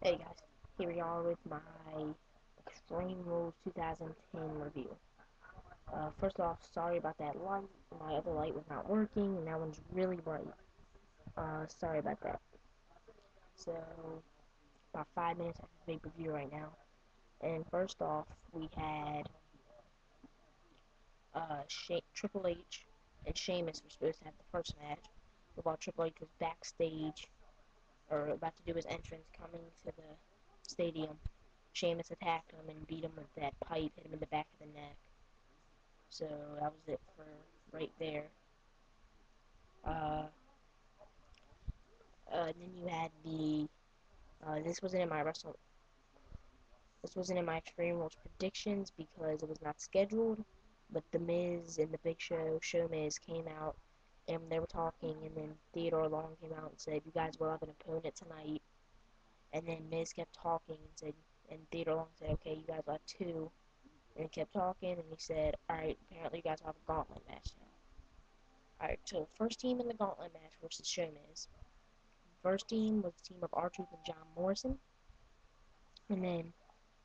Hey guys, here we are with my Extreme Rules 2010 review. First off, sorry about that light. My other light was not working, and that one's really bright. Sorry about that. So, about 5 minutes after the pay-per-view right now. And first off, we had Triple H and Sheamus were supposed to have the first match, but while Triple H was backstage, or about to do his entrance coming to the stadium, Sheamus attacked him and beat him with that pipe, hit him in the back of the neck. So that was it for right there. Uh, then you had the this wasn't in my wrestle. This wasn't in my Extreme Rules predictions because it was not scheduled. But the Miz and the Big Show Miz came out and they were talking, and then Theodore Long came out and said, "You guys will have an opponent tonight." And then Miz kept talking and said, and Theodore Long said, "Okay, you guys will have two." And he kept talking, and he said, "Alright, apparently you guys will have a gauntlet match now." Alright, so first team in the gauntlet match versus Show Miz. First team was the team of R-Truth and John Morrison. And then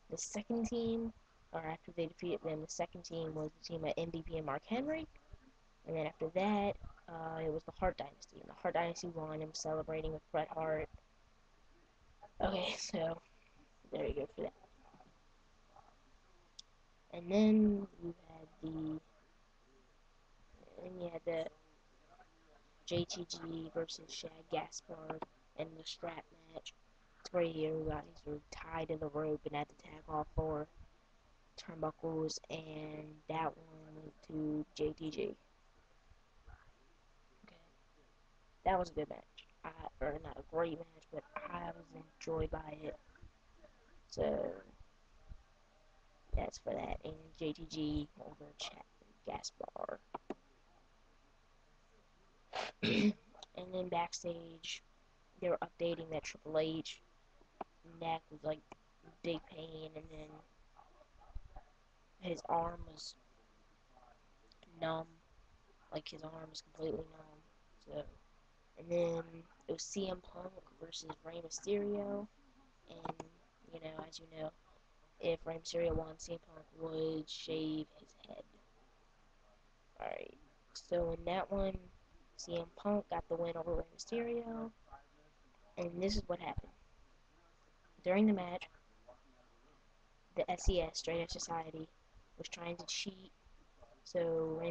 the second team, or after they defeated them, the second team was the team of MVP and Mark Henry. And then after that, it was the Hart Dynasty. And the Hart Dynasty won and was celebrating with Bret Hart. Okay, so there you go for that. And then you had the JTG versus Shad Gaspard in the strap match. It's where you guys were tied to the rope and had to tag all four turnbuckles, and that one went to JTG. Okay, that was a good match. Or not a great match, but I was enjoyed by it. So that's for that. And JTG over Chad Gaspar. And then backstage, they were updating that Triple H neck was like big pain, and then his arm was numb, like his arm was completely numb. So, and then it was CM Punk versus Rey Mysterio, and as you know, if Rey Mysterio won, CM Punk would shave his head. All right. So in that one, CM Punk got the win over Rey Mysterio, and this is what happened during the match. The SES, Straight Edge Society, was trying to cheat, so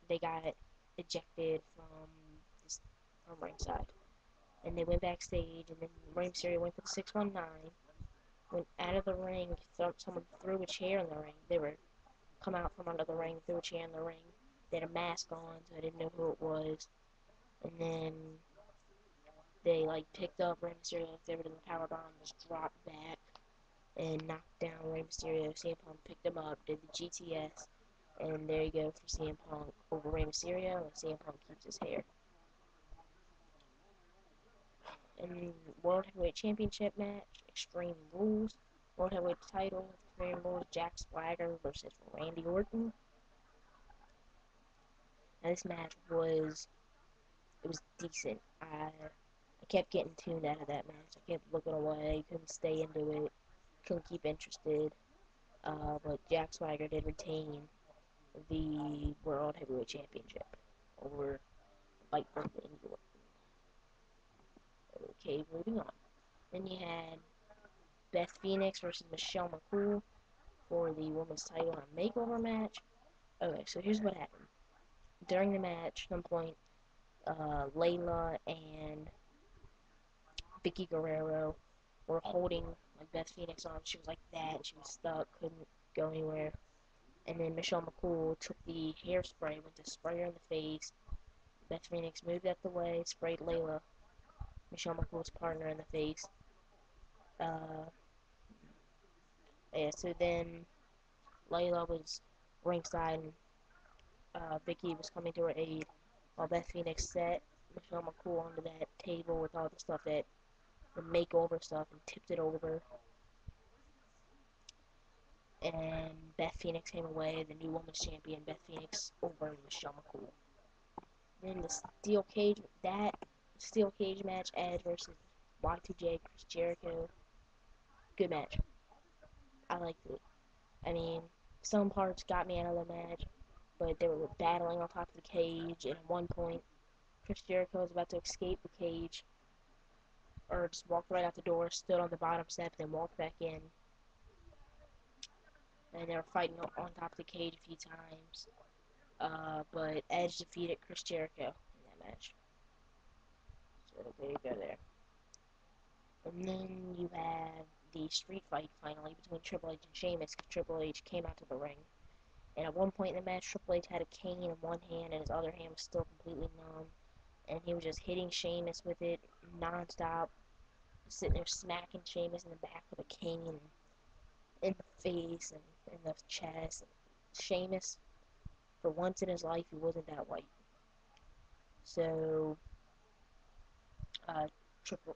they got ejected from ringside, and they went backstage, and then Rey Mysterio went for the 619, went out of the ring, someone threw a chair in the ring. They were come out from under the ring, threw a chair in the ring. They had a mask on, so I didn't know who it was. And then they picked up Rey Mysterio, left everything in the power bomb, just dropped back and knocked down Rey Mysterio. CM Punk picked him up, did the GTS, and there you go for CM Punk over Rey Mysterio, and CM Punk keeps his hair. And World Heavyweight Championship match, Extreme Rules. World Heavyweight title, Extreme Rules, Jack Swagger versus Randy Orton. Now this match was decent. I kept getting tuned out of that match. I kept looking away, couldn't stay into it, couldn't keep interested. But Jack Swagger did retain the World Heavyweight Championship over Mike Randy Orton. Okay, moving on. Then you had Beth Phoenix versus Michelle McCool for the women's title in a makeover match. Okay, so here's what happened. During the match, at some point, Layla and Vicky Guerrero were holding Beth Phoenix on. She was like that. She was stuck, couldn't go anywhere. And then Michelle McCool took the hairspray, went to spray her in the face. Beth Phoenix moved out the way, sprayed Layla, Michelle McCool's partner, in the face. Uh, yeah, so then Layla was ringside, and Vicky was coming to her aid while Beth Phoenix set Michelle McCool onto that table with all the stuff the makeover stuff, and tipped it over. And Beth Phoenix came away, the new women's champion, Beth Phoenix over Michelle McCool. Then the steel cage match, Edge versus Y2J, Chris Jericho. Good match. I liked it. I mean, some parts got me out of the match, but they were battling on top of the cage, and at one point, Chris Jericho was about to escape the cage, or just walked right out the door, stood on the bottom step, then walked back in, and they were fighting on top of the cage a few times. But Edge defeated Chris Jericho in that match. So there you go there. And then you have the street fight finally between Triple H and Sheamus. Triple H came out to the ring. And at one point in the match, Triple H had a cane in one hand and his other hand was still completely numb. And he was just hitting Sheamus with it non-stop, sitting there smacking Sheamus in the back with a cane, in the face and in the chest. Sheamus, for once in his life, he wasn't that white. So, uh, Triple,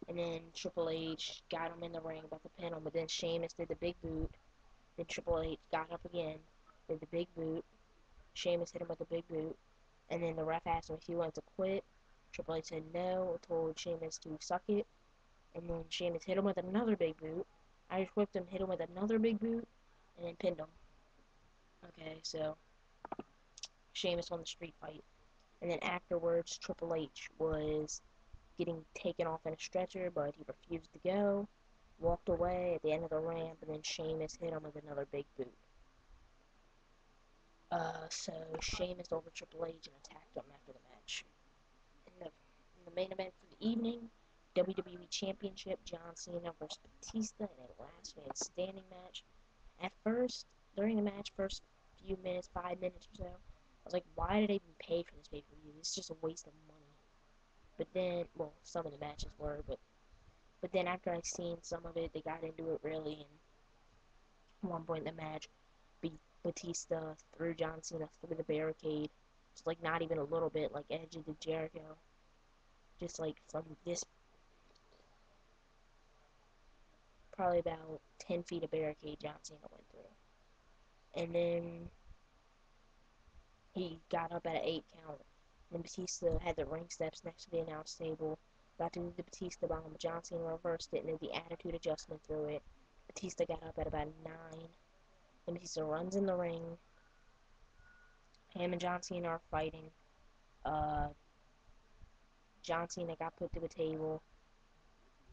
and then Triple H got him in the ring about to pin him, but then Sheamus did the big boot. Then Triple H got up again, did the big boot. Sheamus hit him with the big boot, and then the ref asked him if he wanted to quit. Triple H said no, told Sheamus to suck it, and then Sheamus hit him with another big boot. Irish whipped him, hit him with another big boot, and then pinned him. Okay, so Sheamus won the street fight. And then afterwards, Triple H was getting taken off in a stretcher, but he refused to go, walked away at the end of the ramp, and then Sheamus hit him with another big boot. So Sheamus over Triple H and attacked him after the match. In the main event for the evening, WWE Championship, John Cena versus Batista in a last man standing match. At first, during the match, first few minutes, 5 minutes or so, I was like, why did I even pay for this pay-per-view? It's just a waste of money. But then, well, some of the matches were, but then after I seen some of it, they got into it really, and at one point in the match, Batista threw John Cena through the barricade, just like not even a little bit, like Edge did Jericho, just like from this, probably about 10 feet of barricade John Cena went through. And then he got up at an 8 count. Then Batista had the ring steps next to the announce table. Got to do the Batista bomb. John Cena reversed it and did the attitude adjustment through it. Batista got up at about 9. Then Batista runs in the ring. Him and John Cena are fighting. Uh, John Cena got put to the table.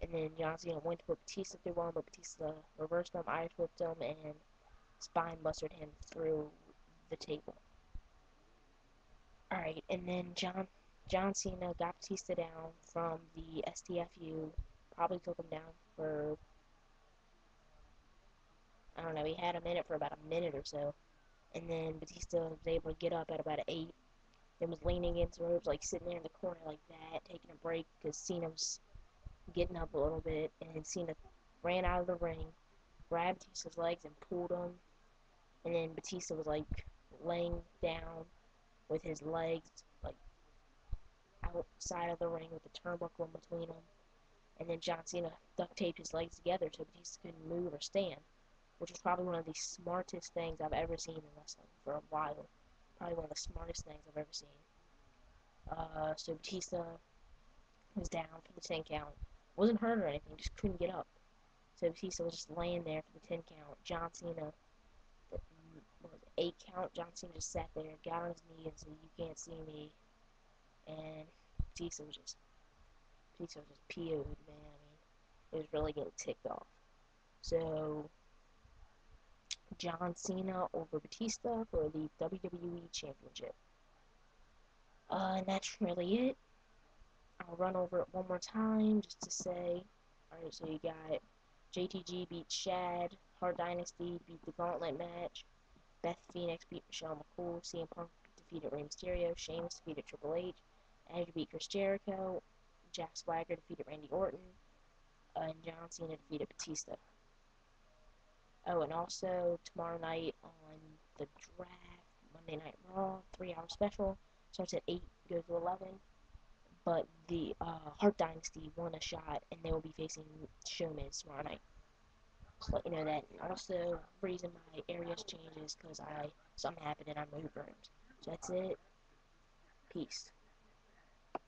And then John Cena went to put Batista through one, but Batista reversed him, Irish whipped him, and spine busted him through the table. Alright, and then John Cena got Batista down from the STFU, probably took him down for, I don't know, he had him in it for about a minute or so, and then Batista was able to get up at about an 8, then was leaning against the ropes, like sitting there in the corner like that, taking a break, because Cena was getting up a little bit, and then Cena ran out of the ring, grabbed Batista's legs and pulled him, and then Batista was like laying down with his legs like outside of the ring with the turnbuckle in between them, and then John Cena duct taped his legs together so Batista couldn't move or stand, which was probably one of the smartest things I've ever seen in wrestling for a while. Probably one of the smartest things I've ever seen. So Batista was down for the 10 count. Wasn't hurt or anything, just couldn't get up. So Batista was just laying there for the 10 count. John Cena, what was it, 8 count? John Cena just sat there, got on his knee and said, "You can't see me." And Batista was just PO'd, man. I mean, it was really getting ticked off. So, John Cena over Batista for the WWE Championship. And that's really it. I'll run over it one more time just to say, alright, so you got JTG beat Shad, Hart Dynasty beat the Gauntlet match, Beth Phoenix beat Michelle McCool, CM Punk defeated Rey Mysterio, Sheamus defeated Triple H, Edge beat Chris Jericho, Jack Swagger defeated Randy Orton, and John Cena defeated Batista. Oh, and also tomorrow night on the Draft, Monday Night Raw, 3-hour special, starts at 8, goes to 11. But the Hart Dynasty won a shot, and they will be facing Showman's tomorrow night. Just let you know that. And also, the reason my areas changes because something happened and I moved rooms. So that's it. Peace.